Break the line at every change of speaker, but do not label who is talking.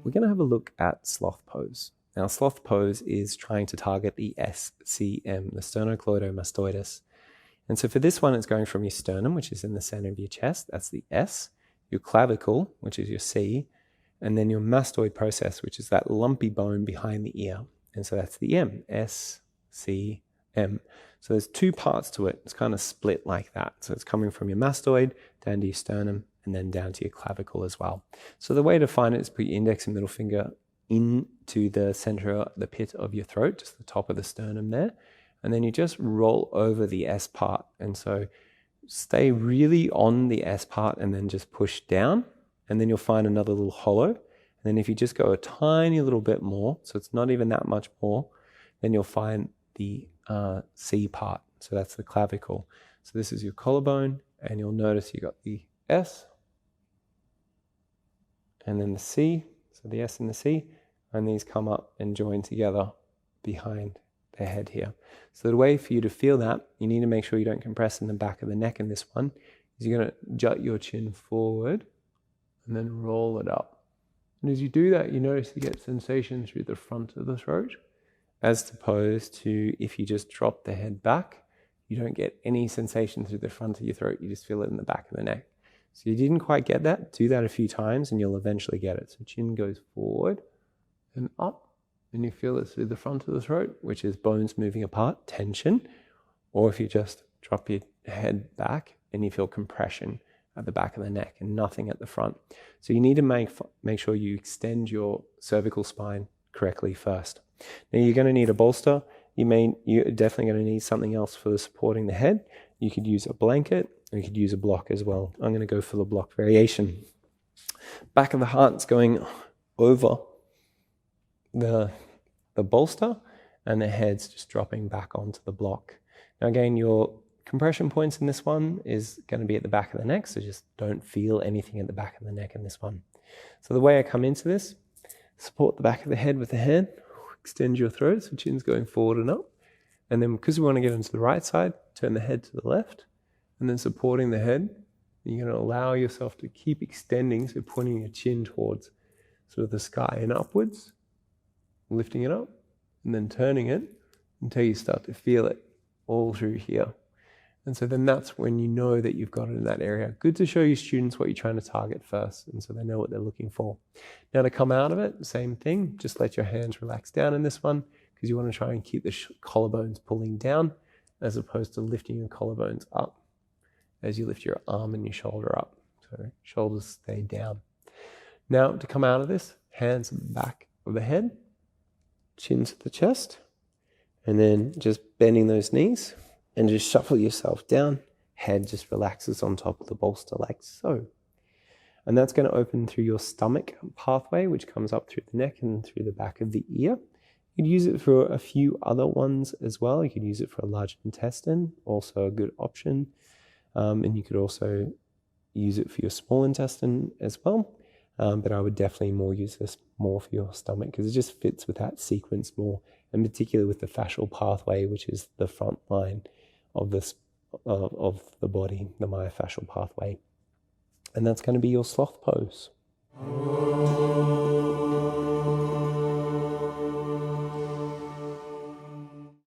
We're going to have a look at sloth pose. Now, sloth pose is trying to target the SCM, the sternocleidomastoidus. And so for this one, it's going from your sternum, which is in the center of your chest, that's the S, your clavicle, which is your C, and then your mastoid process, which is that lumpy bone behind the ear. And so that's the M, S, C, M. So there's two parts to it. It's kind of split like that. So it's coming from your mastoid down to your sternum and then down to your clavicle as well. So the way to find it is put your index and middle finger into the center, the pit of your throat, just the top of the sternum there. And then you just roll over the S part. And so stay really on the S part and then just push down. And then you'll find another little hollow. And then if you just go a tiny little bit more, so it's not even that much more, then you'll find the C part. So that's the clavicle. So this is your collarbone. And you'll notice you got the S and then the C. So the S and the C. And these come up and join together behind the head here. So the way for you to feel that, you need to make sure you don't compress in the back of the neck in this one, is you're going to jut your chin forward and then roll it up. And as you do that, you notice you get sensation through the front of the throat, as opposed to if you just drop the head back, you don't get any sensation through the front of your throat, you just feel it in the back of the neck. So you didn't quite get that, do that a few times and you'll eventually get it. So chin goes forward and up. And you feel it through the front of the throat, which is bones moving apart, tension. Or if you just drop your head back and you feel compression at the back of the neck and nothing at the front. So you need to make sure you extend your cervical spine correctly first. Now you're going to need a bolster. You're definitely going to need something else for supporting the head. You could use a blanket or you could use a block as well. I'm going to go for the block variation. Back of the heart's going over the bolster and the head's just dropping back onto the block. Now again, your compression points in this one is going to be at the back of the neck, so just don't feel anything at the back of the neck in this one. So the way I come into this, support the back of the head with the hand, extend your throat, so chin's going forward and up, and then because we want to get into the right side, turn the head to the left, and then supporting the head, you're going to allow yourself to keep extending, so pointing your chin towards sort of the sky and upwards, lifting it up and then turning it until you start to feel it all through here. And so then that's when you know that you've got it in that area. Good to show your students what you're trying to target first, and so they know what they're looking for. Now to come out of it, same thing, just let your hands relax down in this one because you want to try and keep the collarbones pulling down as opposed to lifting your collarbones up as you lift your arm and your shoulder up. So shoulders stay down. Now to come out of this, hands at the back of the head, chin to the chest, and then just bending those knees and just shuffle yourself down. Head just relaxes on top of the bolster like so. And that's going to open through your stomach pathway, which comes up through the neck and through the back of the ear. You could use it for a few other ones as well. You could use it for a large intestine, also a good option. And you could also use it for your small intestine as well. But I would definitely use this more for your stomach because it just fits with that sequence more, and particularly with the fascial pathway, which is the front line of this of the body, the myofascial pathway. And that's going to be your sloth pose.